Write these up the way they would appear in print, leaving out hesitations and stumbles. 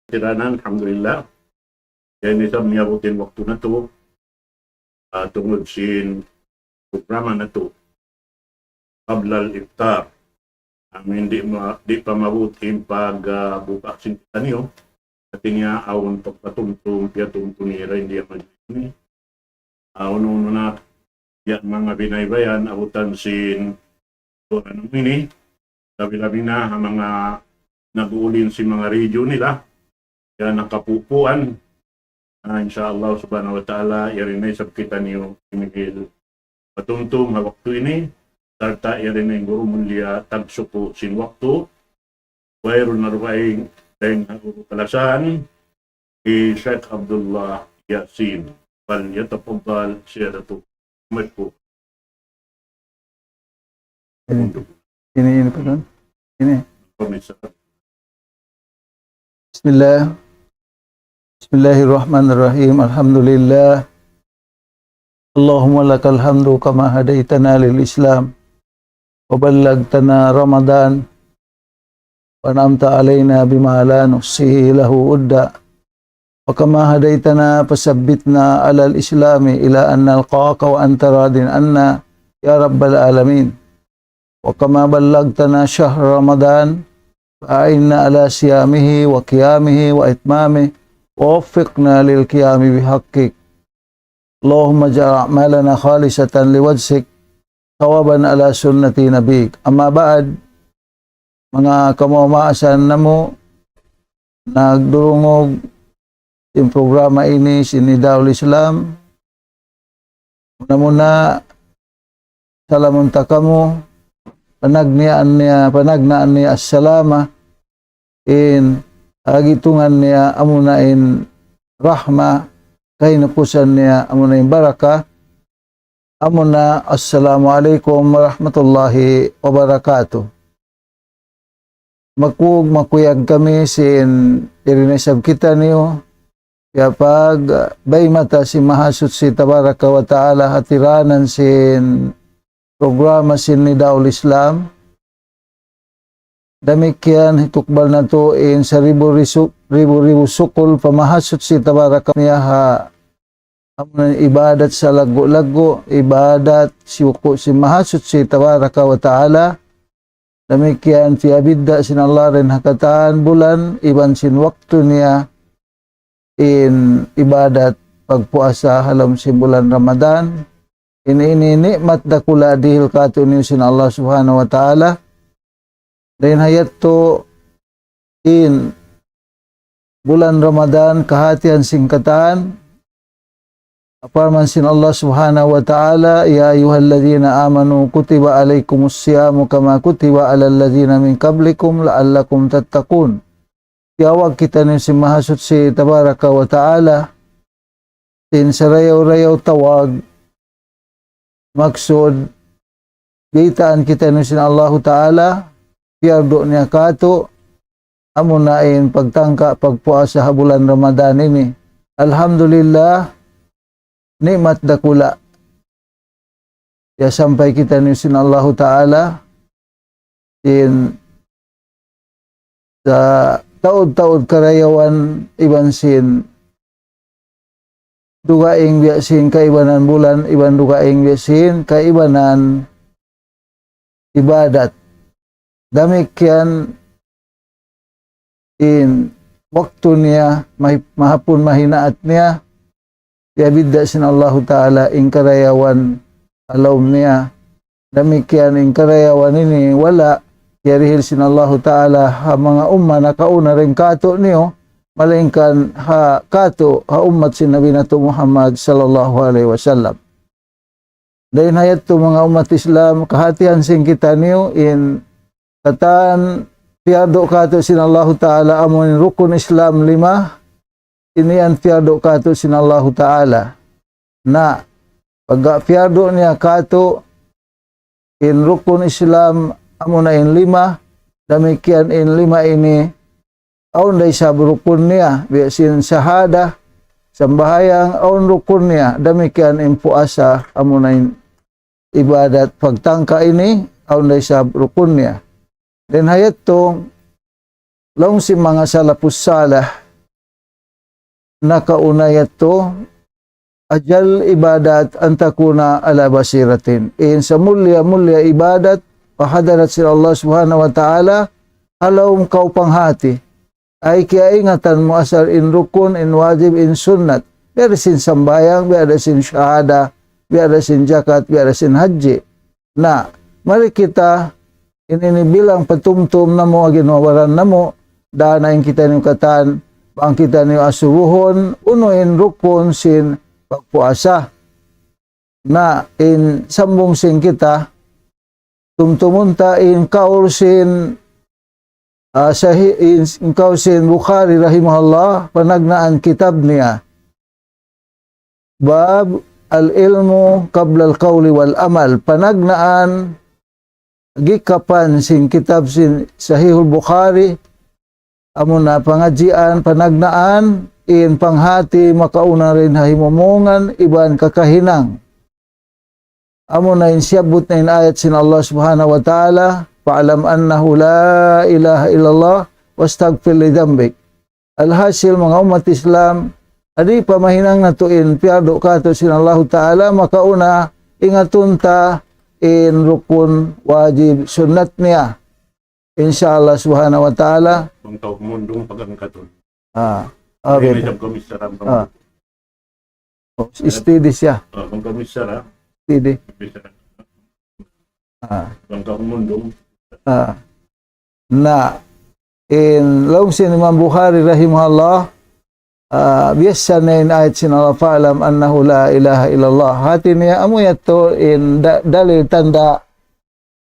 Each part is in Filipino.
tiranan, alhamdulillah. Kaya nisa miyabutin waktu na to, tungod sin programa na to, Qablal Iftar. Di pa mabutin pag buka sin kita niyo, at niya awon pagpatumtum, piya tumtunira, hindi ang magiging. Uno na, yan mga binaybayan, abutan sin doon anong ini, labi-labi na ang mga nag-uulin si mga radio nila, kaya nakapupuan. Inshallah subhanahu wa ta'ala, yarinay sab kita niyo Miguel patumtum ha waktu ini, sarta yarinay guru mulia tagsuko sin waktu, wairun narwaing tayong kalasan, Sheikh Abdullah Yasin. Fal yatafaddal siyadatu. Madpo. Ini pa doon? Ini. Permisa. Bismillah. Bismillahirrahmanirrahim. Alhamdulillah. Allahumma lakal hamdu kama hadaitana lil Islam wa ballagtana Ramadan wa an'amta alaina bima la nuhsihi lahu udda wa kama hadaitana fasabbitna ala al-islami ila an nalqaka wa anta radin anna ya rabbal alamin. وكما بلغتنا شهر رمضان فأعنا على صيامه وقيامه وإتمامه ووفقنا للقيام بحقك اللهم اجعل أعمالنا خالصة لوجهك ثوابا على سنة نبيك. Amma ba'd, mga kamamaasan na mo, nagdurungog yung programa ini Nidaul Islam. Muna salamunta kamo, panagnaan niya as-salama in agitungan niya amunain rahma kahinapusan niya amunain baraka amuna. Assalamualaikum warahmatullahi wabarakatuh. Makuyag kami sin irinesab kita niyo kaya pag baymata si mahasut si tabaraka wa ta'ala hatiranan sin programa sin Nidaul Islam. Demikian hitukbal na to in sa ribu-ribu sukul pamahasot si tabaraka niya ha ibadat sa lago-lago, ibadat siyuko si mahasot si tabaraka wa ta'ala. Demikian tiabidda sin Allah rin hakataan bulan iban sin waktu niya in ibadat pagpuasa halam si bulan Ramadan. Ini nikmat dakula dihil katunin sin Allah subhanahu wa ta'ala. Dan hayat to in bulan Ramadan kahatian singkatan. Aparman sin Allah subhanahu wa ta'ala, ya ayyuhalladzina amanu kutiba alaikumus siyamu kama kutiba alal ladzina min qablikum la'allakum tattaqun. Tiyawag kita nin si mahasut si tabaraka wa ta'ala. Sin sarayaw-rayaw tawag maksud gitaan kita nusin Allah Ta'ala piardo niya kato amunain pagtangka pagpuasa sa bulan Ramadan ini. Alhamdulillah nikmat dakula ya sampai kita nusin Allah Ta'ala in sa taud-taud karayawan iban sin dugaing biasin kaibanan bulan iban dugaing biasin kaibanan ibadat. Demikian in waktu niya mahapun mahinaat niya ya bidda sin Allah Ta'ala in karayawan alaum niya. Demikian in karayawan ini wala yarihil sin Allah Ta'ala ha mga umma nakauna rin kato niyo malingkan ha kato ha umat si Nabi nato Muhammad sallallahu alaihi wasallam. Dahil hayat to mga umat Islam kahatian sing kita niyo in katan piado kato sin Allah Ta'ala amon rukun Islam 5 ini ang piado kato sin Allah Ta'ala na pag piado niya kato in rukun Islam amon in 5 demikian in 5 ini aun day sa rukun niya biasin syahada sambahayang aun rukun niya demikian in puasa amunain ibadat pagtangka ini aun day sa rukun niya. Dan hayat to long si mga salapus salah nakaunayat to ajal ibadat antakuna ala basiratin. In sa mulya ibadat pahadarat sila Allah subhanahu wa ta'ala halawm kau panghati ay kaya ingatan mo asal in rukun, in wajib, in sunnat. Biar sin sambayang, biar sin syahada, biar sin zakat, biar sin haji. Nah, mari kita ini bilang petumtum namo aginawaran namo dana yang kita ni katan bang kita ni asubuhon unuin rukun sin pagpuasa. Na in sambung sin kita tumtumunta in kaul sin sahih in kaul sin Bukhari rahimahullah panagnaan kitab niya bab al-ilmu qabla al-qawli wal amal panagnaan gikapan sin kitab sin Sahihul Bukhari amo na pangajian panagnaan in panghati makauna rin hahimumungan iban kakahinang. Amo na in siyabot na in ayat sin Allah subhanahu wa ta'ala fa'alam annahu la ilaha illallah wastagfir li dhanbik. Alhasil mga umat Islam adi pamahinang natuin piado kato sin Allah ta'ala makauna ingatunta in rukun wajib sunnat niya insyaallah subhanahu wa ta'ala Bang tao mundong pagangkaton. Okay. May komisara Steady siya. bang komisara. Steady. Bang tao mundong. Na in long sin Imam Bukhari rahimahullah biasa na in ayat sin Allah fa'alam annahu la ilaha illallah hati niya amo yato in dalil tanda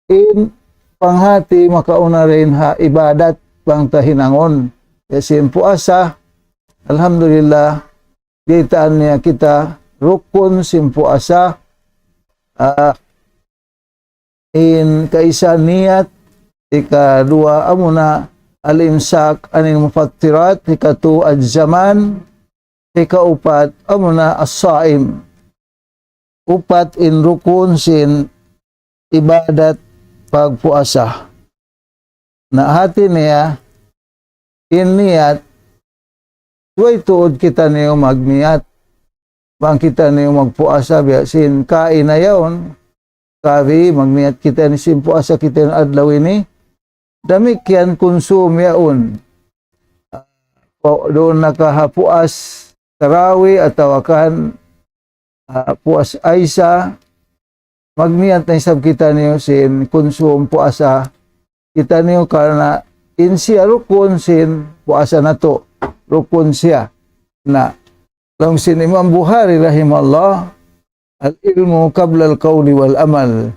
in panghati makauna rin ha ibadat bang tahinangon yasin puasa alhamdulillah ditaan niya kita rukun sin puasa in kaisa niyat ikadua amuna al-imsak anil mufattirat ikatu az-zaman ikaupat amuna as-saim upat in rukun sin ibadat pagpuasa na hati niya in niyat way tuod kita niyo magniyat bang kita niyo magpuasa biasin kain na yaon kavi magniyat kita ni sin puasa kita ng adlaw ini damikian konsum yaon doon nakahapuas tarawi atau akan puas aisa magniyat na isab kita niyo sin konsum puasa kita niyo karena in siya rukun sin puasa na to rukun siya na lang sin Imam Bukhari rahimahullah al-ilmu qabla al-qawli wal amal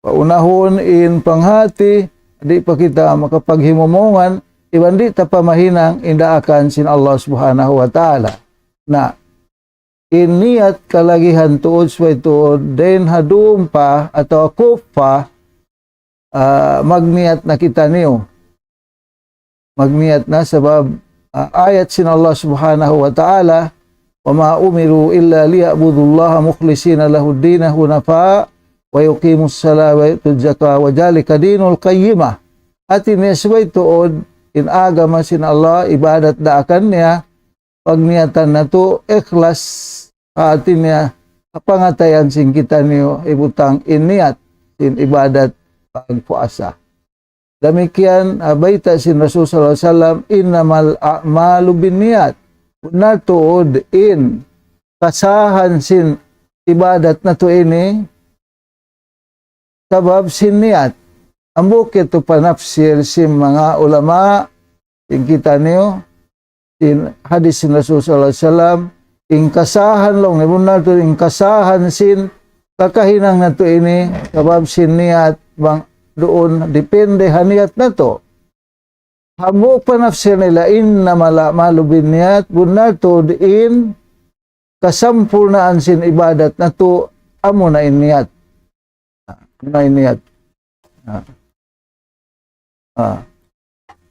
paunahon in panghati di pa kita makapaghimumongan iban di ta pamahinang indaakan sin Allah subhanahu wa ta'ala na in niyat kalagihan tuod sway tuod den hadum pa atau kufa magniyat na kita niyo magniyat na sabab ayat sin Allah subhanahu wa ta'ala wa ma umiru illa liya'budullaha mukhlishina lahu ad-din hunafa wa yuqimus salata wa yutuz zakata wa zalika dinul qayyimah atin nisway tuod in agama sin Allah ibadat daakan niya pagniyatan na to ikhlas atin niya kapangatayan sin kita niyo ibutang iniyat sin ibadat pagpuasa. Demikian baita sin Rasul sallallahu alaihi wasallam innamal a'malu binniyat. Na tuod in kasahan sin ibadat na to ini sabab sin niyat. Ambok ito panafsir sin mga ulama in kita niyo in hadis sin Rasul sallallahu alaihi wasallam in kasahan long ibon na to in kasahan sin kakahinang na to ini sabab sin niyat bang doon depende haniyat na to hamo panafsir nila innamal a'malu binniyat bunna to in kasampurnaan sin ibadat na to amo na iniyat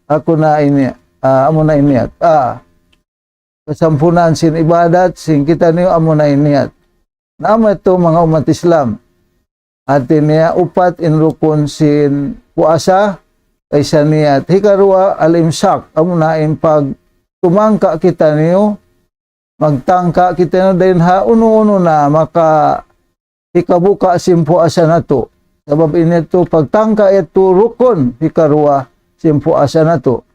ako na iniyat amo na iniyat kasampurnaan sin ibadat sin kita niyo amo na iniyat nama ito mga umat Islam atin niya upat in rukun sin puasa kaysa niyat hikarua al-imsak amo na in pag tumangka kita niyo magtangka kita na din ha uno-uno na maka ikabuka simpo asa nato. Sabab inito pagtangka ito rukun hikarua simpo asa nato.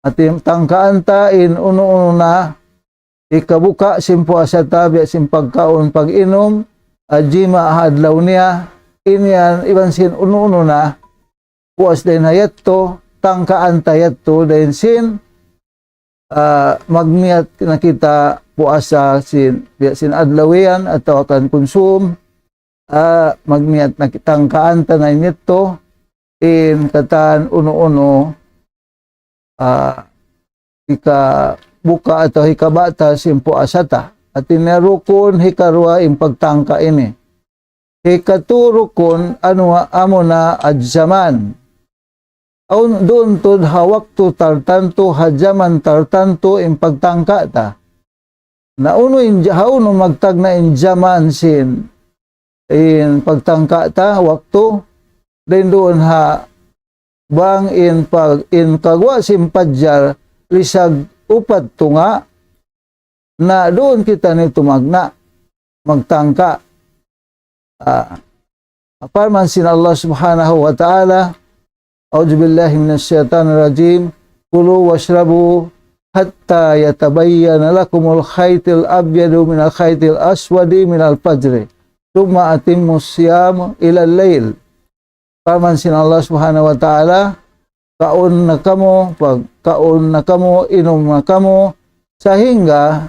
At tangkaan ta in uno-uno na ikabuka simpo asa tabi simpagkaon pag-inom ajima hadlaw niya inyan ibansin uno-uno na puas din hayat to tangkaan tayat to din sin magniat na kita puasa sin adlawian atau akan konsum magniat na tangkaan tanay nito in katan uno-uno ika buka atau hikabata sin puasa ta at inarukon hikarwa in pagtangka ini hikaturukon amo na adzaman doon to hawak to tartanto hajaman tartanto in pagtangka ta. Na uno hauno magtag na in jaman sin in pagtangka ta wakto then doon ha bang in kagwa simpadjar lisag upat tunga na doon kita nito magtangka. Aparman sin Allah subhanahu wa ta'ala A'udzu billahi minasyaitonir rajim. Kulu washrabu hatta yatabayyana lakumul khaytul abyadu minal khaytil aswadi minal fajri. Tsumma atimmus siyam ilal lail. Firman sin Allah Subhanahu wa taala, kaon na kamo, inom na kamo sehingga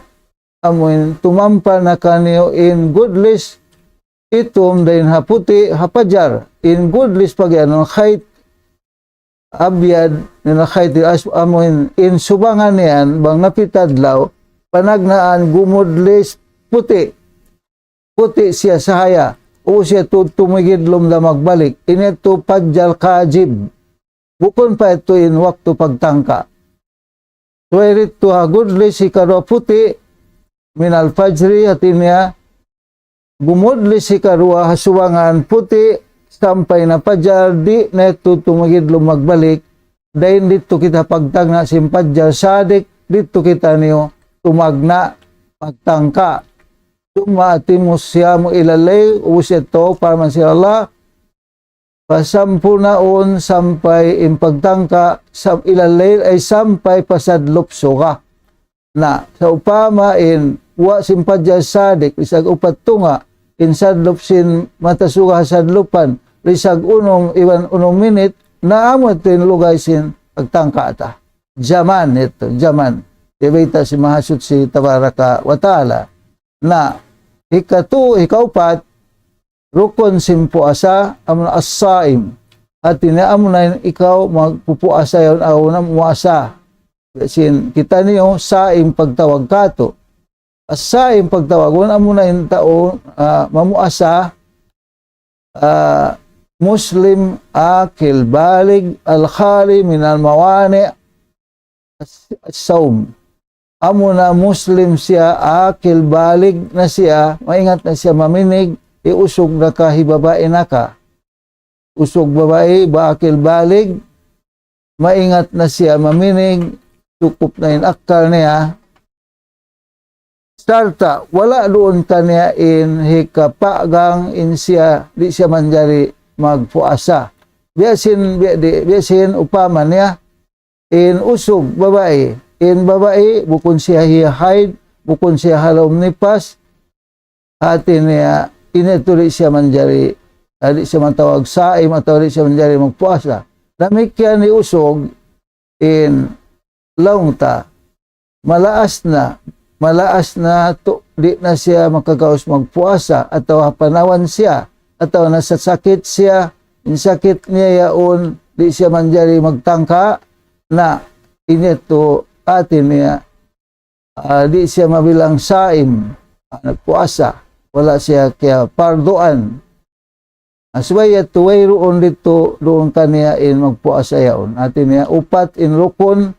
amun tumampa na kaniyo in goodless itum dain haputi hapajar in goodless pagano khayt abyad na khayt amun in subangan yan bang napitadlaw panagnaan gumudlis puti siya sahaya o siya tumigidlom na magbalik inito pajal kajib bukon pa ito in waktu pagtangka so irito ha gudlis ikaro puti minal fajri hatinya gumudlis ikarua hasuwangan puti sampai na pajar di neto tumagidlom magbalik dahin dito kita pagtangna simpadjar sadik dito kita niyo tumagna magtangka tumatimus siyamu ilalay usito para man si Allah pasampunaon sampai impagtangka ilalay ay sampai pasadlop suka na sa upama in wa simpadjar sadik isag upat tunga in sadlop sin matasuka sadlopan lisag iwan unong minute na amot tin lugay sin pagtangka ata. Jaman ito, jaman. Ibita si Mahasud si Tabaraka wa Ta'ala na ikaupat rukun simpo asa amun as-saim at tinaamunan ikaw magpupuasa yon aw na muasa. Sin kita niyo saim pagtawag kato. As-saim pagtawagon amunan tao mamuasa Muslim akil balig al-khali minal mawani as-sawm. Amo na Muslim siya akil balig na siya, maingat na siya maminig, iusog na kahibabae na ka. Usog babae, bakil balig, maingat na siya maminig, tukup na inakal niya. Starta, wala doon kanya in hikapagang in siya, di siya manjari magpuasa. Biasin upaman niya in usog babae. In babae bukon siya hihaid, bukon siya halom nipas. Hati niya ineturi siya manjari, di siya matawag saim atau di siya manjari magpuasa. Namikyan ni usog in laungta. Malaas na to, di na siya makagaos magpuasa atau panawan siya atau nasa sakit siya, in sakit niya yaon, di siya manjari magtangka na inito atin niya, di siya mabilang saim, nagpuasa, wala siya kaya pardoan. Aswaya tuway roon dito, doon kaniya in magpuasa yaon. Atin niya, upat in rukun,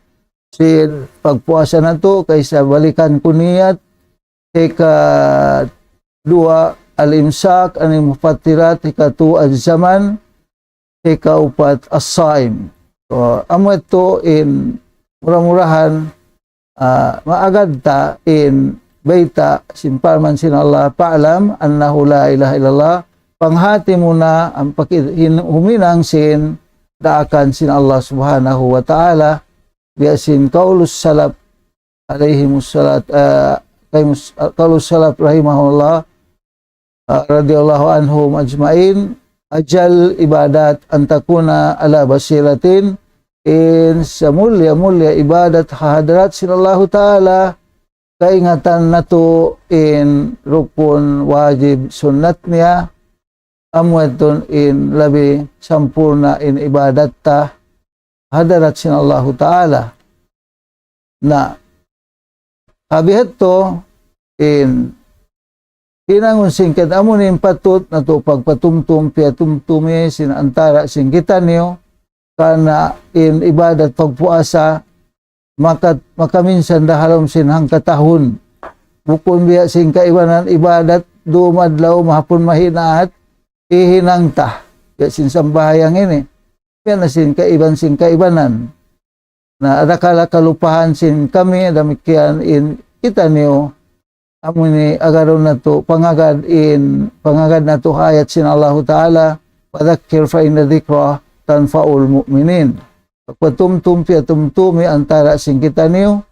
sin pagpuasa na to, kaysa balikan kuniyat, ika dua, al-imsak, aning mufatirat, ikatu az-zaman, ikaupat as-saim. So, amo ito in murah-murahan, maagad ta in baita simparman sin Allah pa'lam annahu la ilaha illallah panghati mo na ang huminang sin daakan sin Allah subhanahu wa ta'ala biasin kaulus salaf alaihimus salat kaulus salaf rahimahullah radhiyallahu anhum ajmain ajal ibadat antakuna ala basiratin in sa mulya ibadat hahadrat sinallahu ta'ala kaingatan nato in rukun wajib sunnat niya amwatun in labi sampurna in ibadat ta hadarat sinallahu ta'ala na kabihat to in hinangon singkat amunin patut na to pagpatumtum piatumtumi sinantara singkitan niyo kana in ibadat pagpuasa makaminsan dahalom sinhang katahon bukon biya sing kaibanan ibadat dumadlaw mahapon mahinaat ihinang ta ya sin sambahayang ini yan na sin kaibanan na adakala kalupahan sin kami damikian in kita niyo amuni agaron na to pangagad na to ayat sin Allah Ta'ala padakir fa inna dhikra tanfaul mu'minin pagpatumtum piatumtumi antara sing kita niyo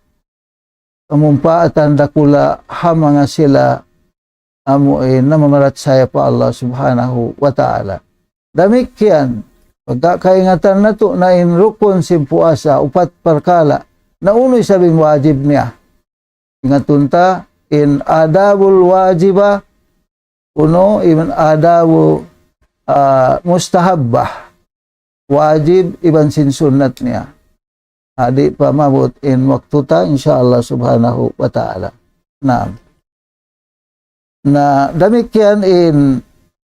amumpaatan dakula hamanga sila amuin na mamarat saya pa Allah subhanahu wa ta'ala damikian pagkakaingatan na to na in rukun sim puasa upat perkala na unoy sabing wajib niya ingatunta in adabul wajiba uno in adabu mustahabbah wajib iban sin sunnat niya adi pa mabot in waktu ta insyaallah subhanahu wa ta'ala na damikian in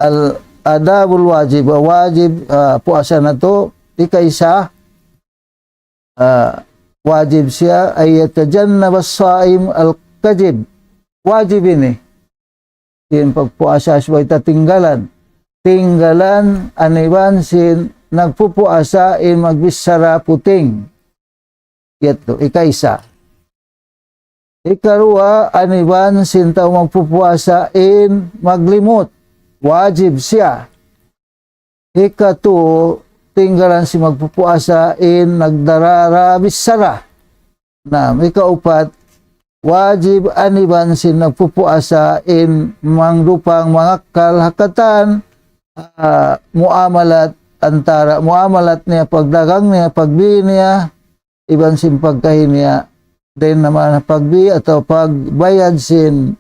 al adabul wajib puasa na to ikaisa wajib siya ay yatajannab as-saim al-kadhib wajib ini in pagpuasa siya tinggalan aniban sin nagpupuasa in magbisara puting yato ikaisa ikaruwa aniban sin tao magpupuasa in maglimot wajib siya ikatu tinggalan si magpupuasa in nagdarara bisara na ikaupat wajib aniban sin nagpupuasa in mangrupang mangakal hakatan muamalat antara muamalat niya pagdagang niya pagbi niya iban sin pagkahin niya din naman pagbi atau pagbayad sin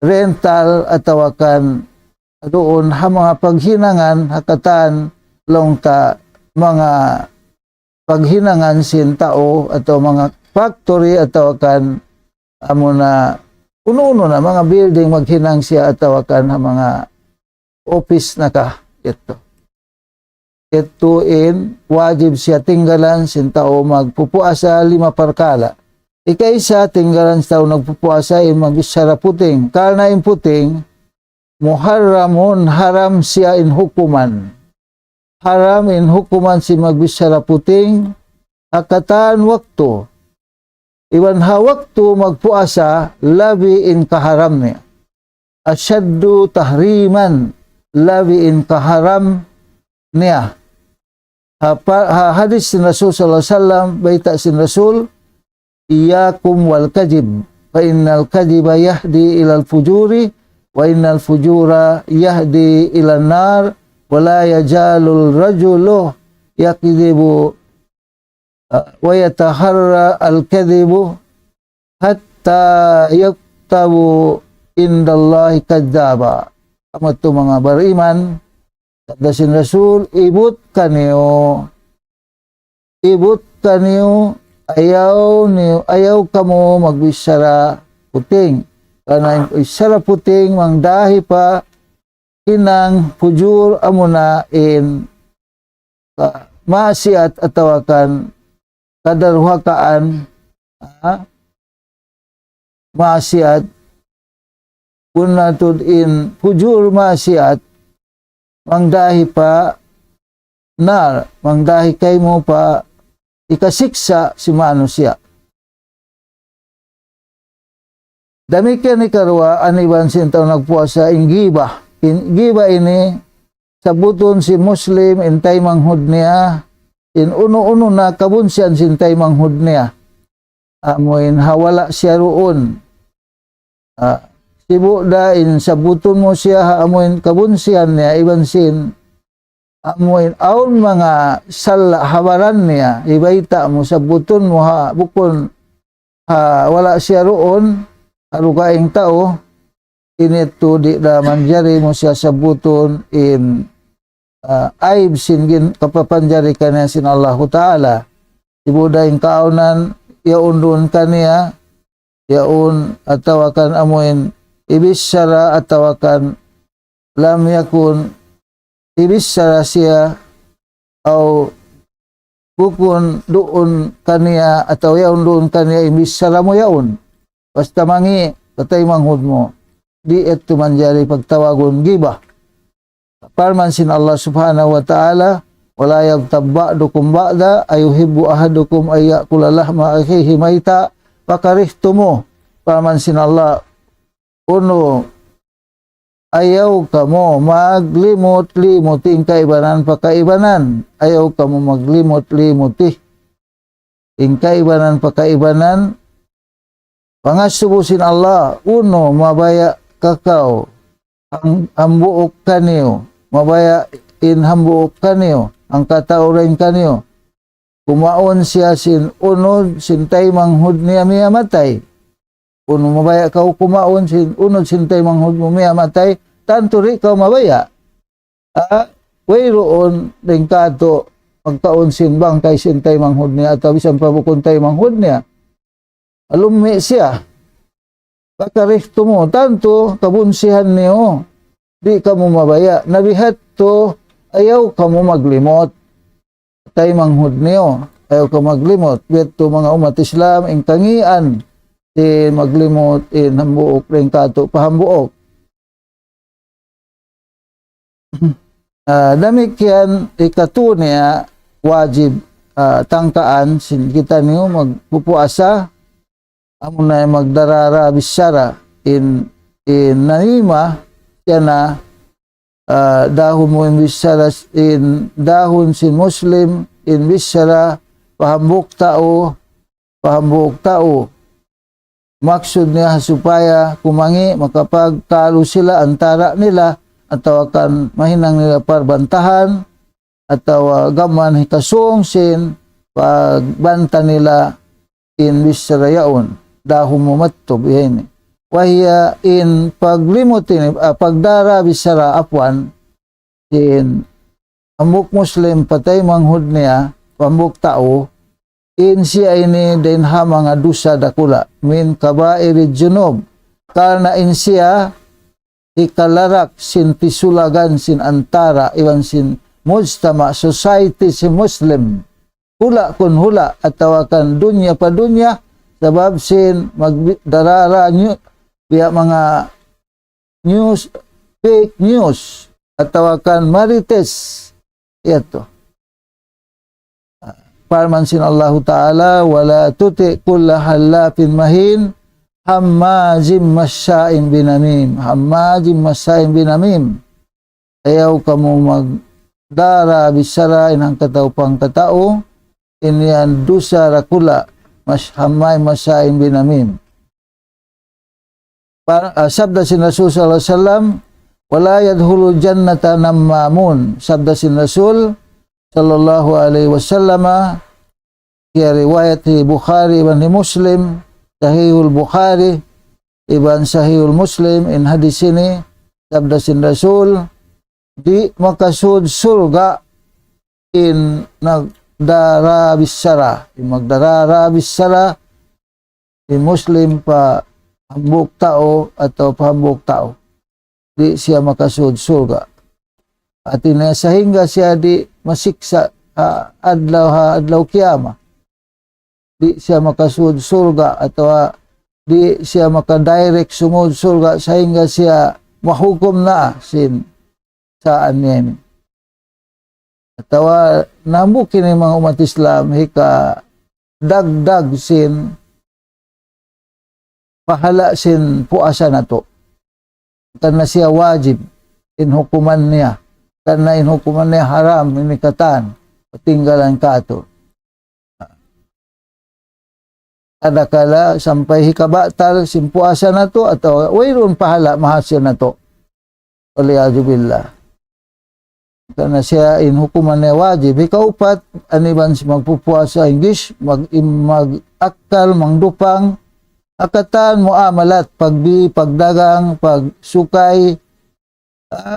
rental atau akan doon mga paghinangan hakatan longta mga paghinangan sin tao atau mga factory atau akan amo na uno na mga building maghinang siya atau akan mga office na ka ito in wajib siya tinggalan sin tao magpupuasa 5 perkala ikaisa tinggalan sa tao nagpupuasa in magbisara puting karena in puting muharramun haram siya in hukuman haram in hukuman si magbisara puting hakatan waktu iwan ha waktu magpuasa labi in kaharam niya asyaddu tahriman labi in kaharam niya hadis sin Rasul sallallahu alaihi wasallam baita sin Rasul iyakum wal kadhib fa innal kadhiba yahdi ilal fujuri wa innal fujura yahdi ilan nar wa la yajalul rajulu yakdhibu wa yataharra al kadhibu hatta yaktabu indallahi kadzdzaba amat tu mga bariman dasin Rasul ibut kaniyo ayaw kamo magbisara puting karena isara puting mangdahi pa inang pujur amuna in maasiat atau akan kadarhakaan maasiat punatud in pujur maasiat mangdahi pa nar mangdahi kay mo pa ikasiksa si manusia Damikian ni karwa aniban sin taon nagpuasa in giba. In giba ini sabuton si Muslim intay manghud niya. In uno-uno na kabunsian sintay manghud niya. Amoin hawala siya roon. Sibuda in sabuton mo siya amoin kabunsian niya iban sin amoin aun mga sala hawaran niya ibaita mo sabuton mo ha bukon wala siya roon arugaing tao inito di da manjari mo siya sabuton in aib sin kapapanjari kanya sin Allah Ta'ala. Ibuda yung kaunan, yaun doon kanya, yaun atawakan amuin, ibisara atawakan lam yakun, ibisara siya, o bukun doon kanya, atau yaun doon kanya, ibisara mo yaun. Basta mangi, katay manghud mo, di ito manjari pagtawagon gibah. Parman sin Allah Subhanahu wa Ta'ala wala yagtab ba'dukum ba'da ayuhibbu ahadukum ayyakula lahma akhihi maita fakarihtumu. Parman sin Allah uno ayaw kamo maglimot-limuting kaibanan pakaibanan. Ayaw kamo maglimot-limuti ing kaibanan pakaibanan. Pangasubusin Allah uno mabaya kakao ang buok kaniyo, mabaya in hambuok kaniyo, ang katauran kaniyo. Kumaon siya sin unod, sintay manghud niya miyamatay. Uno mabaya ka kumaon sin unod, sintay manghud mo miyamatay, tanto rin ka mabaya. Wayroon rin kato, magkaon sin bang kay sintay manghud niya, at bisan pabukon tay manghud niya. Alumi siya. Pakarihto mo, tanto kabunsihan niyo, di ka mo mabaya. Nabihat to, ayaw ka mo maglimot. Tay manghud niyo, ayaw ka maglimot. Beto mga umat Islam, in kangian, in maglimot, in hambuok, rin kato, pahambuok. Damikian, ikatunya, wajib tangkaan, sin kita niyo magpupuasa, amo na magdarara bisara in nanima siya na dahon mo in bisara in dahon sin Muslim in bisara pahambuk tao maksud niya supaya kumangi makapagtalo sila antara nila atau akan mahinang nila parbantahan atau gaman hikasong sin pagbanta nila in bisara yaon dahon mo matto bihin. Wahya in paglimutin, pagdara bisara apwan, in ambuk Muslim patay manghud niya, pambuk tao, in siya ini din ha mga dusa dakula, min kabairi junub, karena in siya ikalarak sin pisulagan sin antara, iwan sin mujtama, society si Muslim, hula kun hula, atawakan dunya pa dunya, sabab sin magdarara nyo biya mga news, fake news atawakan marites ito. Parman sin Allah Ta'ala wala tuti kulla halafin mahin hammazim masya'in binamim ayaw kamo magdara bisara inang katao-pang katao inyan dusa rakula hamay masain binamim. Sabda sin Rasul sallallahu alaihi wasallam, wala yadkhulul jannata nammamun. Sabda sin Rasul sallallahu alaihi wasallam, ya riwayat Bukhari ibn Muslim, Sahihul Bukhari ibn Sahihul Muslim, in hadis ini sabda sin Rasul, di makasud surga in magdarara bisara di Muslim pa hambuk tao atau pahambuk tao di siya makasud surga at sehingga siya di masiksa adlaw kiyama di siya makasud surga atau di siya makadirect sumud surga sehingga siya mahukom na sin saan niya. Atawa nambukin ng mga umat Islam hika dagdag sin pahala sin puasa na to. Karena siya wajib in hukuman niya. Karena in hukuman niya haram, inikatan, patinggalan ka to. Adakala sampai hikabatal sin puasa na to atau wayron pahala mahasya na to. Waliyadzubillah. Karena siya in hukuman niya wajib. Ikaupat, aniban si magpupuasa English, mag-akal, mangdupang, akatan, muamalat, pagbi, pagdagang, pagsukay,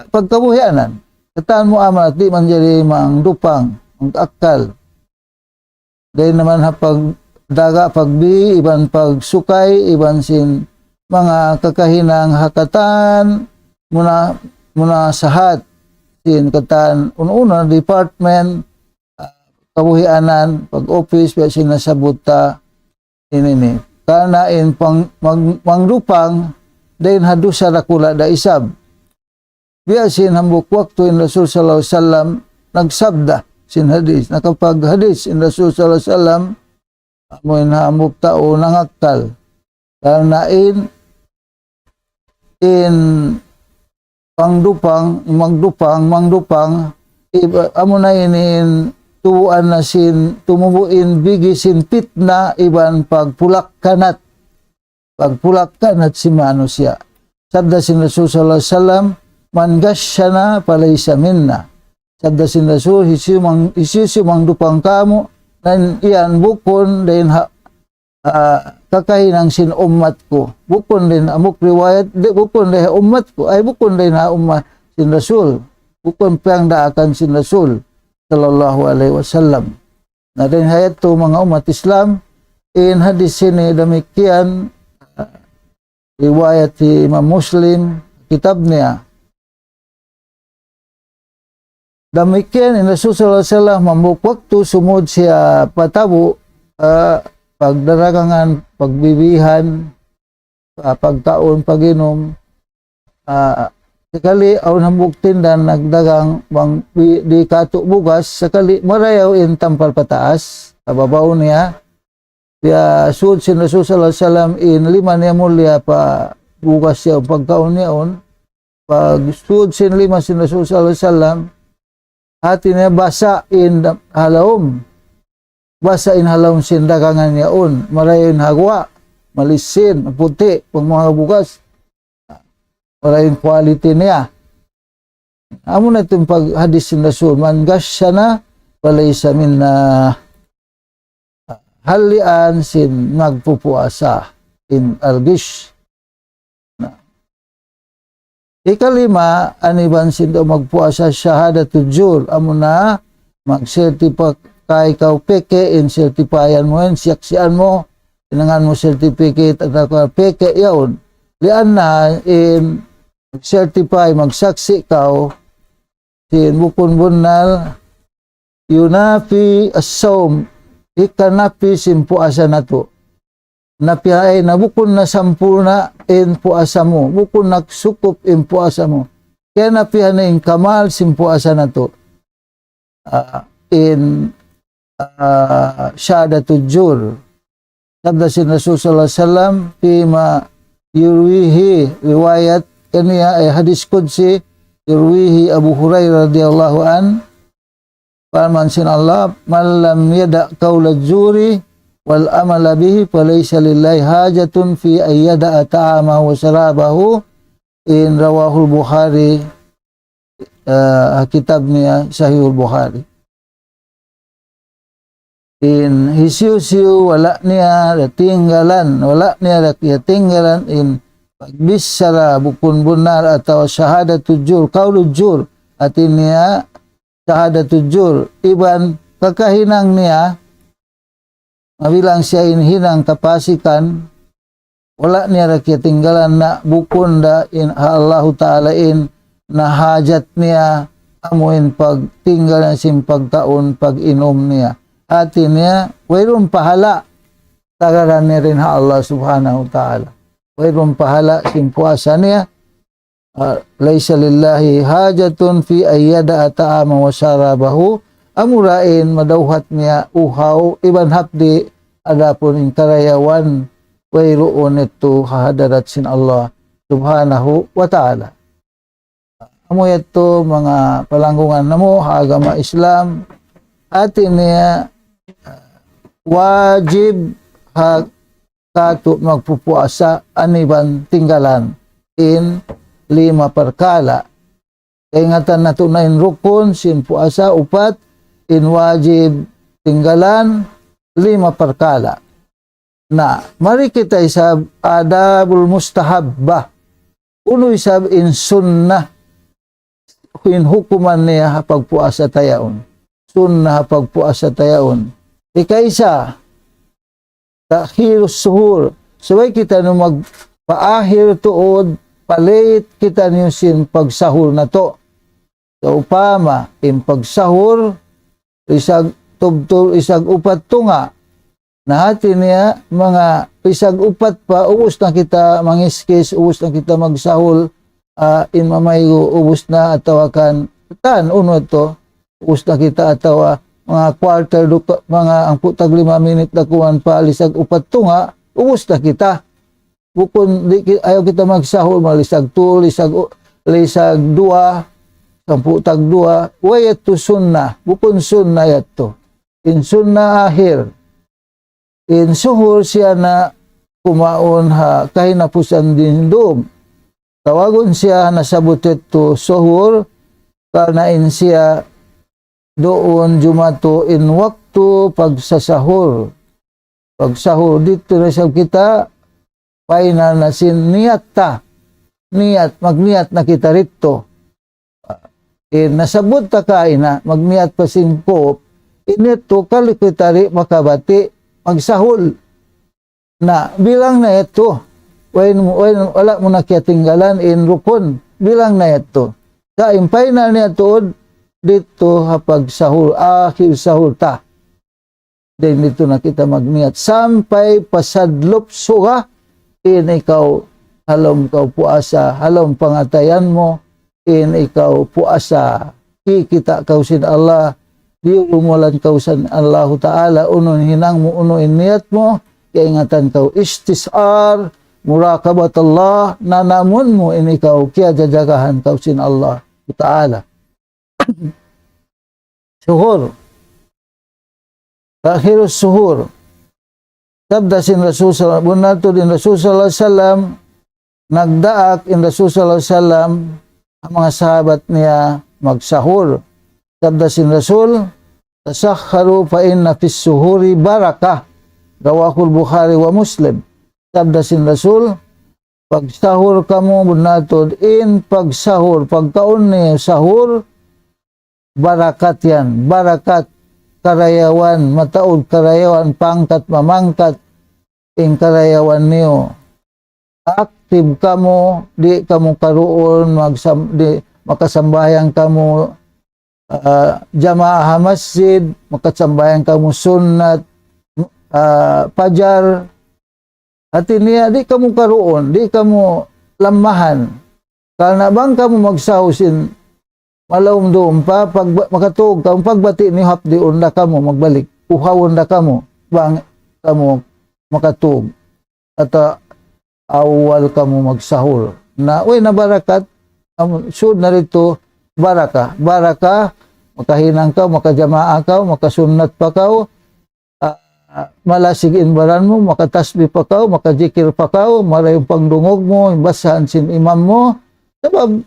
pagkabuhianan. Katan muamalat, di man jadi mangdupang, mag-akal. Dahil naman ha pagdaga, pagbi, iban pagsukay, iban sin mga kakahinang hakatan, muna sahat, sin katan una department, kabuhianan, pag-office, sinasabuta, ini. Karena in mangdupang dahin hadusa rakula da isab. Biasin hambuk waktu in Rasul sallallahu alaihi wasallam nagsabda sin hadis. Nakapag hadis in Rasul sallallahu alaihi wasallam amoy hambuk tao nangaktal. Karena in mangdupang amo na in tubuan na sin tumubuin bigisin pitna iban pagpulak kanat si manusia. Sabda sin Rasul sallallahu alaihi wasallam, man gasyana palaysa minna. Sabda sin Rasul, isisi mangdupang kamu dan iyan bukon din kakahinang sin umat ko. Bukon din amuk riwayat, bukon din umat ko, ay bukon din umat sin Rasul. Bukon pang daakan sin Rasul sallallahu alaihi wasallam. Na din hayat to mga umat Islam in hadis ini demikian riwayat Imam Muslim kitab niya. Demikian in Rasul sallallahu alaihi wasallam mambuk waktu sumud siya patabo pagdaragangan, pagbibihan, pagkaon, paginom, sekali aw nambuktin dan nagdagang bang di katuk bugas sekali marayaw in tampal pataas kababaw niya dia sud sin Rasul sallallahu alaihi wasallam in lima niya mulya pa bugas siya pagkaon niya on pag sud sin lima sin Rasul sallallahu alaihi wasallam hati niya basa in halawom sin dagangan niya on marayaw in hagwa malisin puti pang mga bugas maraming quality niya. Amo na itong paghadis ng Rasul, man gasyana palaysa minna halian sin magpupuasa in al-gish. Ikalima, aniban sin daw magpuasa syahadatul jur, amo na mag-certify kau peke in certifyan mo yun, siyaksian mo, inangan mo certificate at peke yaon. Lian na in certify magsaksi kao sin bukun bunal yunafi as-sawm ikanapi sin puasa nato napi ay nabukun na sampurna in puasa mo bukun nagsukup in puasa mo kaya napi na in kamal sin puasa nato in syahadatul jur sabda sin Rasul sallallahu alaihi wasallam fima yurwihi riwayat kaniya ay hadis qudsi irwihi Abu Hurairah radhiyallahu an firman sin Allah man lam yada qaula juri wal amala bihi falaysa lillahi hajatun fi ayyada ta'amahu wa syarabahu in rawahul Bukhari kitabnya Sahihul Bukhari in hisiu wala niya tinggalan in pagbisara bukun benar atau syahadatul jur qaulul jur artinya syahadatul jur iban kakahinang niya mabilang siya hinang kapasikan wala niya rakyat tinggalan na bukun da in Allah Ta'ala in na hajat niya amuin pagtinggalan sim pagkaon pag-inom niya hati niya wayron pahala tagaran niya rin Allah Subhanahu Ta'ala wayron pahala sin puasa niya laysa lillahi hajatun fi ayyada ta'ama wa syarabahu amurain madawhat niya uhaw iban hapdi adapun in karayawan wayroon ito hahadarat sin Allah subhanahu wa ta'ala. Amo ito mga palanggungan namo agama Islam atin niya wajib kato magpupuasa aniban tinggalan in 5 perkala. Ingatan na tunayin rukun sin puasa 4 in wajib tinggalan 5 perkala. Na mari kita isab adabul mustahabbah. Uno isab in sunnah in hukuman niya pagpuasa tayaon. Sunnah pagpuasa tayaon. Ikaisa takhirus suhur. Sabay kita no magpaahir tuod palit kita niyo sin pagsahur na to. So upama in pagsahur isag tubtub isag upat tunga nahati niya mga isag upat pa ubos na kita mangiskis ubos na kita magsahul in mamaygo ubos na atawakan tan uno to ubos na kita atawa mga quarter mga ang putag 5 minute na kuwan pa lisag upat tunga ubos na kita bukon di ayaw kita magsahul malisag 2 lisag 2 ang putag 2 wayat to sunnah bukon sunnah yato in sunnah akhir in suhur siya na kumaon ha kahinapusan din dum. Tawagon siya na sabutet to suhur karena in siya doon jumato in waktu pagsasahur. Pagsahur dito na siya kita final na sin niyat ta. Niyat, magniyat na kita rito. Nasabot ta kaina, magniyat pa sin pop, inito kalikitari makabati magsahul na bilang na ito wala mo na tinggalan in rukun bilang na ito sa final niya tuod dito hapag sahur akhir sahur ta din dito na kita magniyat sampai pasadlop suga in ikaw halom kau puasa halom pangatayan mo in ikaw puasa kikita kau sin Allah di umulan kau san Allah Ta'ala unon hinang mo uno iniyat mo kaingatan kau istisar murakabat Allah na namun mo ini kau kaya jajagahan kau sin Allah Ta'ala. Suhur akhirus suhur sabda sin Rasul sallallahu bunatu din Rasul sallallahu alaihi wasallam nagdaak in Rasul sallallahu alaihi wasallam ang mga sahabat niya magsahur. Sabda sin Rasul, tasakharu fa inna fis suhuri barakah. Rawahul Bukhari wa Muslim. Sabda sin Rasul, pagsahur kamu bunatod in pagsahur, pagkaon ni sahur, barakat yan. Barakat, karayawan, mataod karayawan, pangkat, mamangkat, in karayawan niyo. Aktif kamu, di kamu karuon, makasambayang kamu, jamaah masjid, makasambayan kamu sunnat, pajar, hati niya, di kamu karoon, di kamu lamahan. Karena bang kamu magsahusin, malawom doon pa, pag makatug kamu, pagbati ni hapdi unda kamu, magbalik, uhawon na kamu, bang kamu makatug, at awal kamu magsahur. Na, uy, na barakat, sud na rito, baraka, makahinang ka, makajamaa ka, makasunnat pa ka, malasig inbaran mo, makatasbi pa ka, makajikir pa ka, marayong pangdungog mo, basahan sin imam mo, sabab,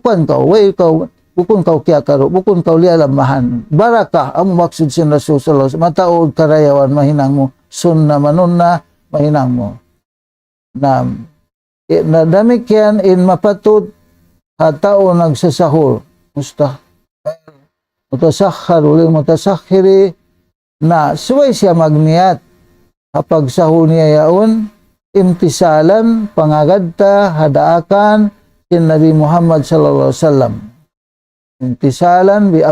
kwan ka, way ka, bukun ka kya karo, bukun ka lialamahan, baraka, ang maksud sin Rasul sallallahu alaihi wasallam, mataod karayawan, mahinang mo, sunna manunna, mahinang mo. Na damik yan, in mapatod, tao nagsasahur mutasakhar ulit mutasakhiri na suway siya magniyat kapag sahur niya yaon imtisalan pangagadta hadaakan in Nabi Muhammad sallallahu alaihi wasallam imtisalan bi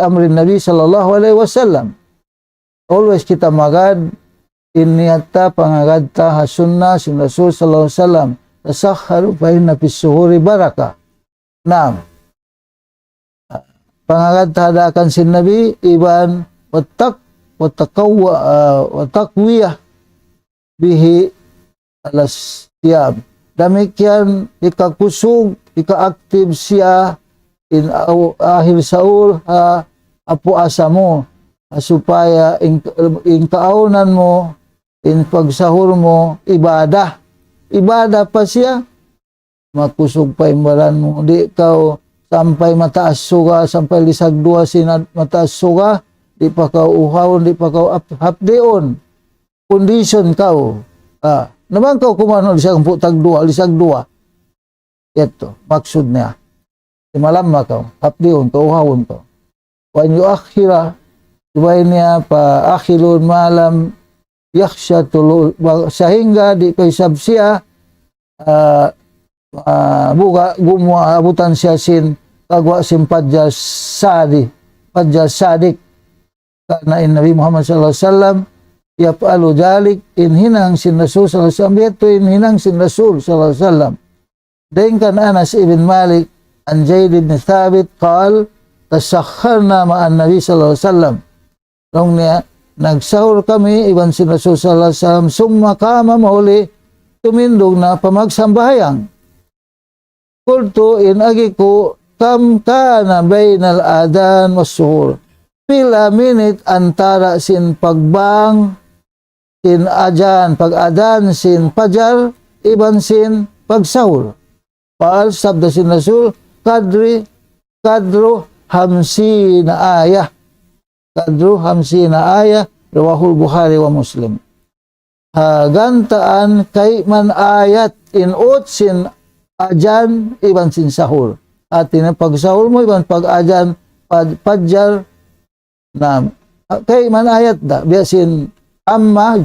amri Nabi sallallahu alaihi wasallam always kita magad in niyata pangagadta hasunna sin Rasul sallallahu alaihi wasallam tasakharu fa inna fis suhuri baraka. Naam. Pangagat hadakan sin Nabi iban watak wa taqwiyah bihi alas siyab. Demikian ikakusog, ika-active siya in ahil saul apo asa mo supaya in kaaunan mo, in pagsahur mo, ibadah pa siya, makusog pa imbalan mo. Di ka sampai mataas suga, sampai lisag dua sinad mataas suga, di pa ka uhawon, di pa ka hapdeon. Condition kau. Naman kau kumano lisag putag dua, lisag dua. Ito, maksud niya. Malam kau, hapdeon, kauhawon kau. Wa in yuakhira, subay niya pa akhilun malam yakhsha tulul, sehingga di kaisab siya buka gumwa abutan siya sin kagwa sin pajal sadik karena in Nabi Muhammad sallallahu alaihi wasallam yafalu dalik in hinang sin Rasul sallallahu alaihi wasallam, itu in hinang sin Rasul sallallahu alaihi wasallam. Dan kan Anas ibn Malik an Zaid bin Thabit qal tasakharna ma'an Nabi sallallahu alaihi wasallam. Nung niya nagsahur kami iban sin Rasul sallallahu alaihi wasallam, summa kama mahuli tumindog na pamagsambahayang. Kultu in agi ko kam kana bainal adan was suhur. Pila minute antara sin pagbang, sin ajan, pag-adan, sin pajar, iban sin pagsahur. Paal sabda sin Rasul, kadro hamsi na ayah. Kadro hamsi na ayah, rawahul Bukhari wa Muslim. Gantaan kay man ayat in sin ajan, iban sin sahur. At pagsahur mo, iban pag-ajan, pajar, na kay man ayat da biasin amma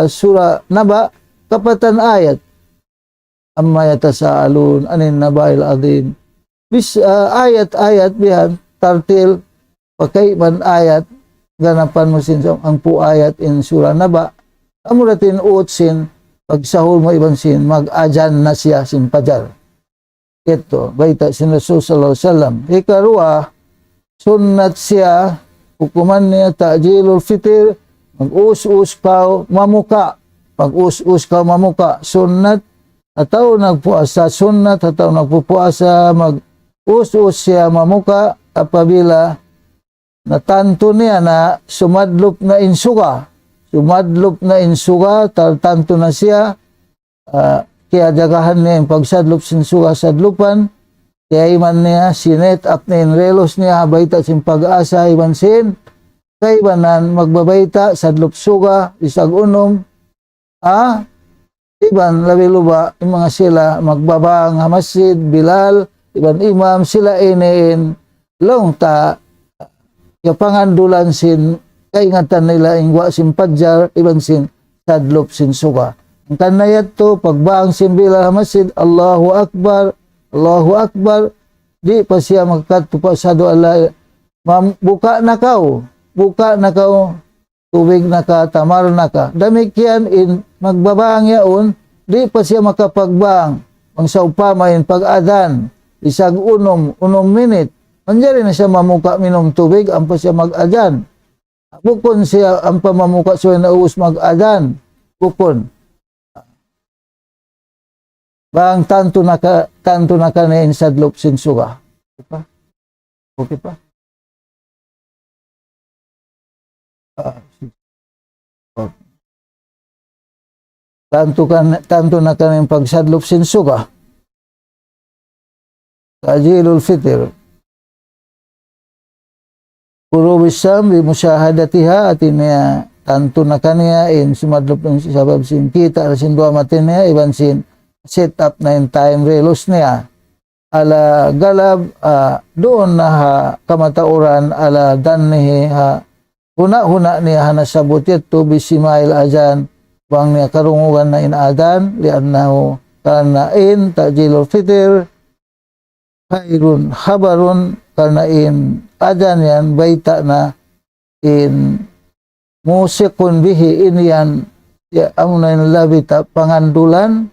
surah Naba kapatan ayat amma yatasaalun anin nabail azim bis ayat bihan tartil pakai man ayat ganapan mo sin ang pu ayat in surah Naba amuratin utsin pagsahur mo iban sin mag-ajan na siya sin pajar. Ito baita sin Rasul sallallahu alaihi wasallam. Ikarua sunnat siya hukuman niya ta'jilul fitr, mag-us-us ka mamuka. Pag-us-us ka mamuka, sunnat, ataw nagpuasa, sunnat, ataw nagpupuasa, mag-us-us siya mamuka, apabila natanto niya na sumadlop na insuga. Sumadlop na insuga, tanto na siya, kaya jagahan niya yung pagsadlop sinsuga sadlupan, kaya iman niya, sinet up na relos niya, habayta sin pag-asa, iban sin, kay ibanan, magbabayta, sadlop suga, isag unom, iban, labi-luba, yung mga sila, magbabang, hamasid, bilal, iban imam, sila inin, long ta, kapangandulan sin, kaingatan nila, ingwa sin padjar, iban sin, sadlop sin suga. Ang kanayat to, pagbang sin bilal, hamasid, Allahu Akbar, Allahu Akbar, di pa siya magkatupa sa doa, buka na kau, tubig na ka, tamar na ka. Damikian in magbabang yaon, di pa siya makapagbang, ang sa upamayin pag-adan, isag unom minute, manjari na siya mamuka minom tubig, ang pa siya mag-adan. Bukon siya, ang pamamuka siya na uus mag-adan, bukon. Bang tanto na ka na sadlop sin suga. Okay pa? Tanto na ka na pagsadlop sin suga. Ta'jilul fitr. Puro wisam bi musyahadatiha atinnya tanto na kaniya in sumadlop ng sabab sin kita sin dua matin niya iban sin set up na yung time relos niya ala galab doon na kamatauran ala dannihi huna niya hanasabot ito bisimail ajan bang niya karungugan na inadan liannahu karena in ta'jilul fitr khairun habarun karena in ajan yan baita na in musikun bihi in yan ya amunain labita pangandulan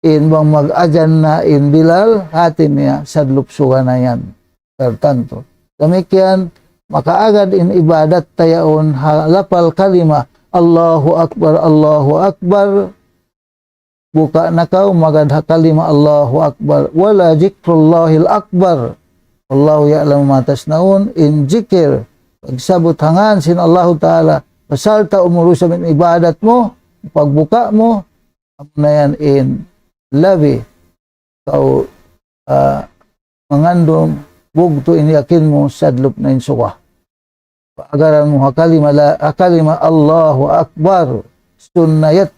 in bang mag-ajan na in bilal, hati niya sadlup suga na yan. Tertanto. Demikian, makaagad in ibadat tayaon halapal kalima Allahu Akbar. Buka na kau magadha kalima Allahu Akbar. Wala zikrullahil akbar. Allahu ya'lamu ma tasnaun. In zikir, pagsabot hangan sin Allahu Ta'ala, pasalta umurusa min ibadat mo, pagbuka mo, na yan in labi. Kau mangandong bugto iniyakin mo sadlop na insuka. Paagaran mo kalima Allahu Akbar. Sunnayat.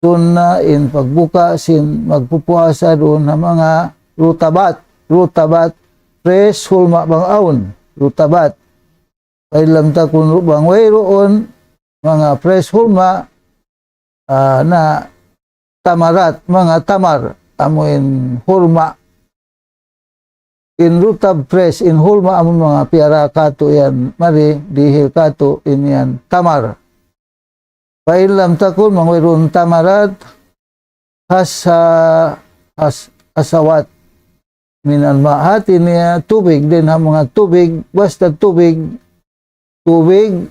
Sunna in pagbuka sin magpupuasa doon ng mga rutabat fresh hulma bang aun rutabat pailam ta kun bang wayroon mga fresh hulma na tamarat mga tamar amuin hulma in rutab fresh in hulma amon mga piara kato yan mari dihil kato in yan tamar. Pailam takun mangwirun tamarat asawat minan mahati niya tubig din ha mga tubig basta tubig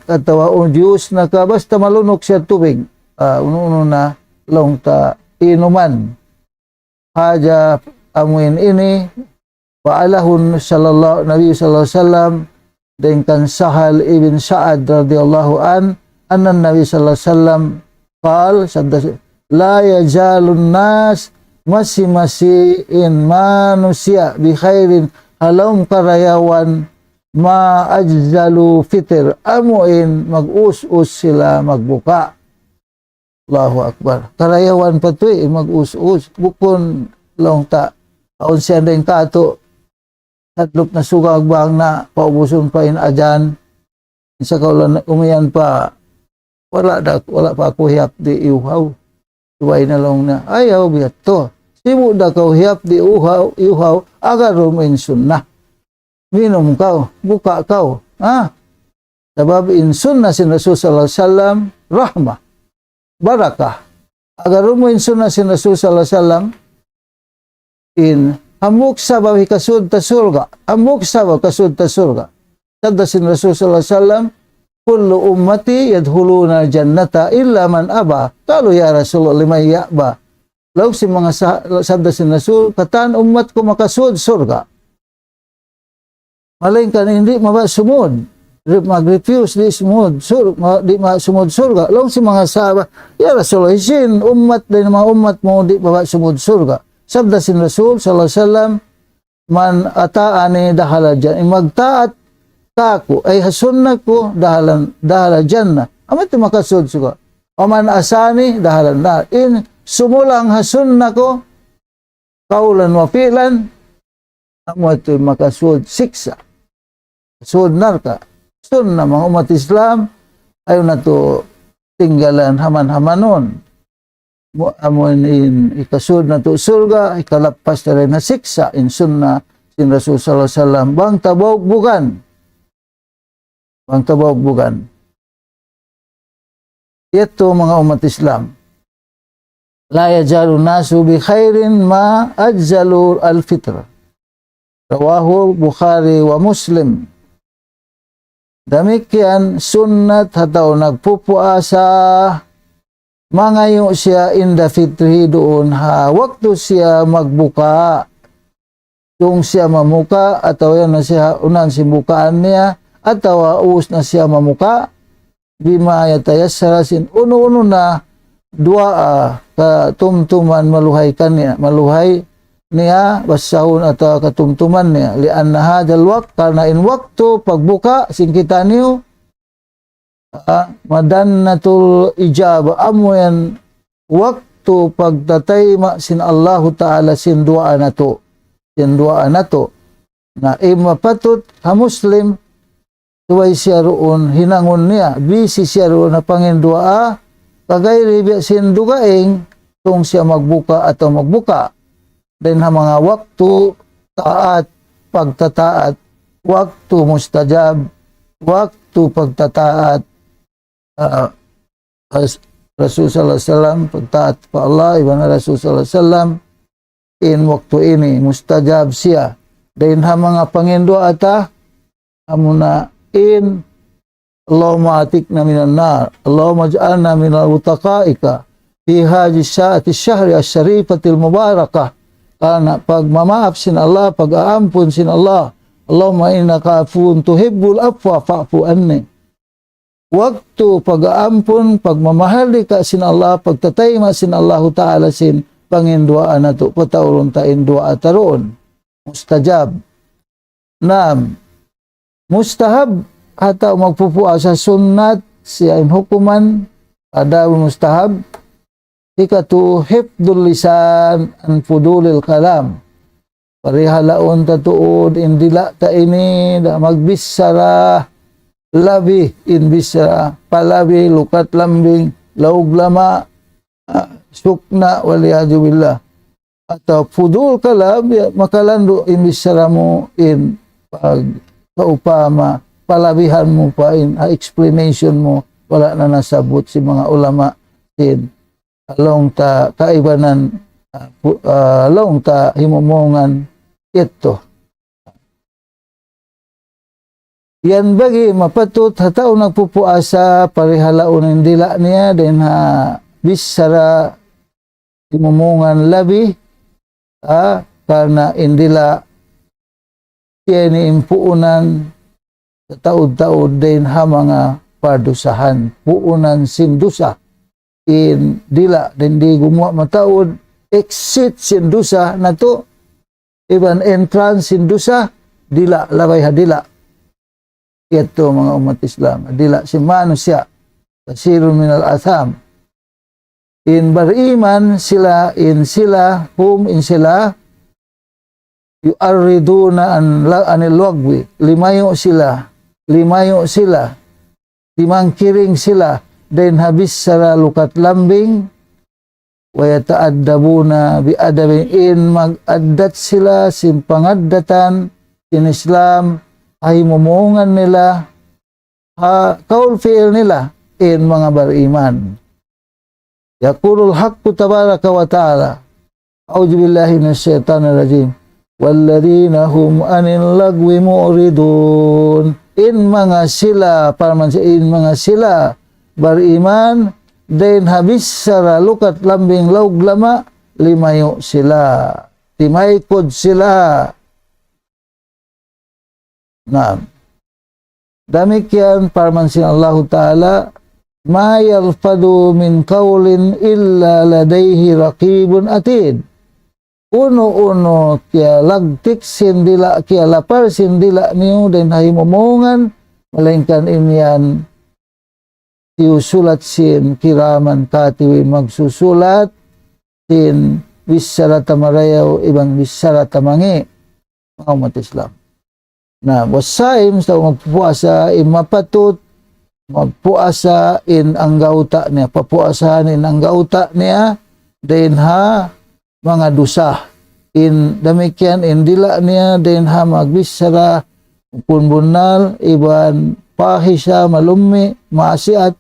atau juice na ka basta malunok siya tubig uno na long ta inuman haja amuin ini paalahun Nabi sallallahu alaihi wasallam dengan Sahal ibn Sa'ad radhiyallahu an anna Nabi sallallahu alaihi wasallam qal sabda la yajalun nas masih-masihin manusia bi khairin halom karayawan ma ajzalu fitr amuin mag-us-us sila magbuka. Allahu Akbar. Karayawan patoy mag-us-us bukon long ta aun siya din kato sadlop na sugag bang na paubuson pa in ajan isa kaulan umayan pa wala pa ako hiyap di iuhaw. Tuway na lang na, ayaw biya to. Simu da kau hiyap di iuhaw, agar rumin sunnah. Minum kau, buka kau. Sabab in sunnah sin Rasul sallallahu alaihi wasallam, rahmah, barakah. Agar rumin sunnah sin Rasul sallallahu alaihi wasallam, in hamuk sabab hikasud ta surga. Hamuk sabab kasud ta surga. Sabda sin Rasul sallallahu alaihi wasallam, kullu ummati yadkhuluna jannata illa man aba. Kalau ya Rasulullah lima ya'ba. Lalu si mga sabda sin Rasul, kataan umat ko makasud surga. Malingkan hindi sumud. Mag-refuse di sumud surga. Lalu si mga sahabat, ya Rasulullah isin umat din mga umat mo di sumud surga. Sabda sin Rasul sallallahu alaihi wasallam, man ata'ani dahala jannah. Magtaat tako ay hasunna ko dahalan jannah amat makasud suga aman asani dahalan na in sumulang hasunna ko kaulan wa fi'lan amat makasud siksa sud narka sunna mga umat Islam ayo na to tinggalan haman-hamanon amon in ikasud na to surga ikalapas na rin na siksa in sunna sin Rasul sallallahu alaihi wasallam bang tabog bukan ang tabog-bugan. Ito mga umat Islam. La yajalu nasu bi khairin ma ajzalu al-fitr. Rawahu Bukhari wa Muslim. Demikian sunnat atau nagpupuasa mangayo siya inda fitri doon waktu siya magbuka. Kung siya mamuka atau yan na siya unan si bukaan niya atau us na siya mamuka bima yatayassara sin uno-uno na dua katumtuman maluhay niya basahun atau katumtuman niya lianna hadal waqt karena in waktu pagbuka singkita niyo madannatul ijab amuyan waktu pagtatayma sin Allahu Ta'ala sin dua na to na imapatut ha muslim tuway siya roon hinangon niya bisi siya roon na pangindua kagay ribya sin dugaing kung siya magbuka atau magbuka din ha mga waktu taat pagtataat waktu mustajab waktu pagtataat Rasul sallallahu alaihi wasallam pagtaat pa Allah ibang Rasul sallallahu alaihi wasallam in waktu ini mustajab siya din ha mga pangindua ata amuna in Allahumma atikna minan nar, Allahumma ij'alna minal mutaqaika fi hadhihi sa'ati syahri asy-syarifatil mubarakah. Karena pagmamaaf sin Allah, pag-aampun sin Allah, Allahumma innaka afuwun tuhibbul afwa fa'fu anni. Waktu pag-aampun, pagmamahali ka sin Allah, pagtatayma sin Allah Ta'ala sin panginduaan na to, patawron ta indua ataron. Mustajab. Naam. Mustahab, hata magpupua sa sunnat, siya hukuman, adaw mustahab, ikatu hifdul lisan an fudulil kalam. Parihalaon tatuod indila ta ini da magbisara labi inbisara palabi lukat lambing laug lama sukna waliyadu billah atau fudul kalam ya, makalando inbisara mo in pag kaupama palabihan mo pa in explanation mo wala na nasabot si mga ulama in along ta kaibanan along ta himumongan ito. Yan bagi mapatut hataw nagpupuasa parihalaon ng dila niya din ha bisara himumongan labi karena indila siya ni impuunan sa taod-taod din ha mga pardusahan puunan sindusa in dila din di gumawa mataod exit sindusa na to even entrance sindusa dila labay hadila ito mga umat Islam dila si manusia kasirun minal atham in bariman sila in sila hum in sila yu'arriduna anil wagwi limayo sila dimangkiring sila dan habis sara lukat lambing wa yata'addabuna bi adabin in mag-addat sila sin pangaddatan in Islam ay mumungan nila kaul fi'il nila in mga bariman. Yaqulul haqqu tabaraka wa ta'ala a'udzu billahi minasyaitonir rajim walladzina hum anil lagwi mu'ridun in mga sila parman in mga sila bariman dan habis sara lukat lambing laug lama limayo sila timaykod sila. Naam. Demikian firman Allah Ta'ala ma yalfadu min qawlin illa ladaihi raqibun atid. Uno-uno kaya lagtik sindila kaya lapar sindila niyo dan himumongan melainkan inyan tiusulat sin kiraman katiwi magsusulat sin bisara tamarayaw ibang bisara tamangi mga umat Islam. Na wasaim sa magpuasa in mapatut magpuasa in ang gauta niya papuasahan in ang gauta niya din ha mga dusa in demikian in dila niya din ha magbisara punbunal iban pahisya malumi maasiat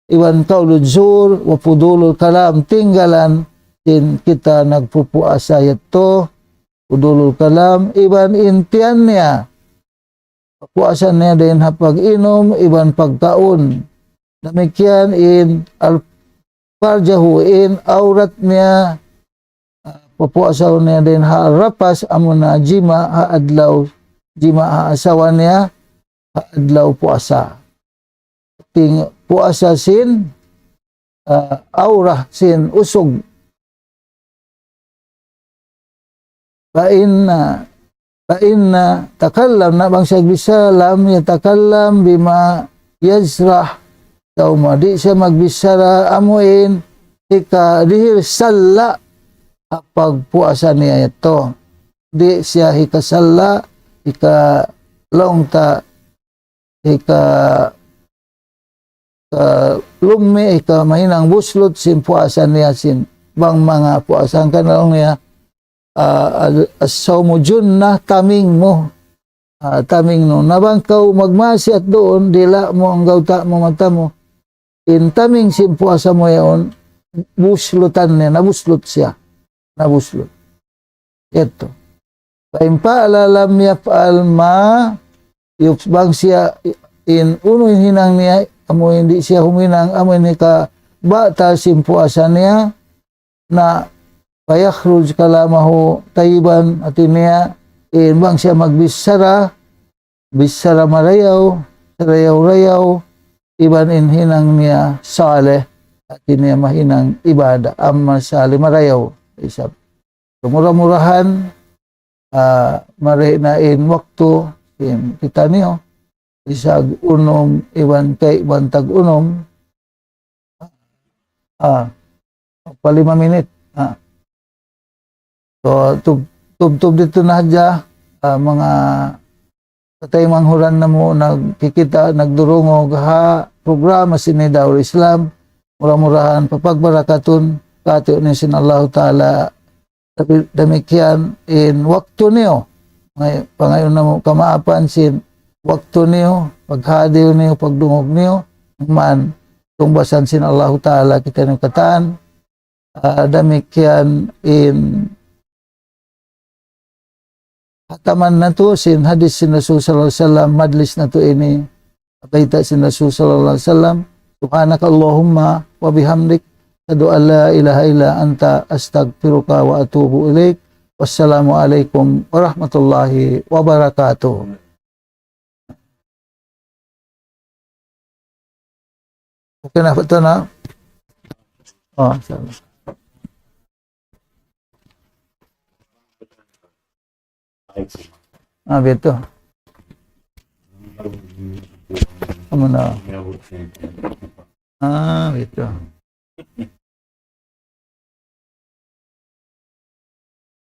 iban kaulud zur wa fudulul kalam tinggalan in kita nagpupuasa yato fudulul kalam iban intian niya puasa niya din ha pag-inom iban pagkaon demikian in al-farjahu in aurat niya papuasa niya din ha rapas amon na jima ha adlaw jima ha asawa niya ha adlaw puasa ting puasa sin aurah sin usog Fa'inna takallam na bang siya bisalam yatakallam bima yazrah tauma di siya magbisara amuin ika dihir salla pagpuasa niya ito di siya hikasalla ika longta ika lumi ika mahinang buslot sin puasa niya sin bang mga puasang kanalong niya as-sawmu junnah taming mo taming no nabang kau magmasi at doon dila mo ang gauta mo mata mo in taming sin puasa mo yaon buslutan niya nabuslot siya nabuslot ito fa in fa'ala lam yaf'al ma Yuksbang siya in uno hinang niya, amo hindi siya huminang, amo ni ka bata simpuasan niya na payakhruj kalamahu tayyiban atin niya in bang siya magbisara bisara marayaw rayaw iban in hinang niya saleh atin niya mahinang ibada amma saleh marayaw isab murah-murahan mare na in waktu kita niyo isag unom iban kay bantag unom 5 minit so tub dito na hadya mga patay manghuran na mo nagkikita nagdurungog ha programa sini Darul Islam murah-murahan papagbarakaton katiyo ni sin Allah Ta'ala demikian in waktu niyo pangayon na mo kamaapan sin waktu niyo paghadiw niyo pagdungog niyo man tungbasan sin Allah Ta'ala kita niyo kataan demikian in hataman na to sin hadis sin Rasul sallallahu alaihi wasallam majlis na to ini kaita sin Rasul sallallahu alaihi wasallam subhanaka Allahumma wa bihamdik asyhadu an la ilaha illa anta astaghfiruka wa atubu ilaik wassalamu alaikum warahmatullahi wabarakatuh. Okay na ito na sabi. Beto. Kamu na. Beto.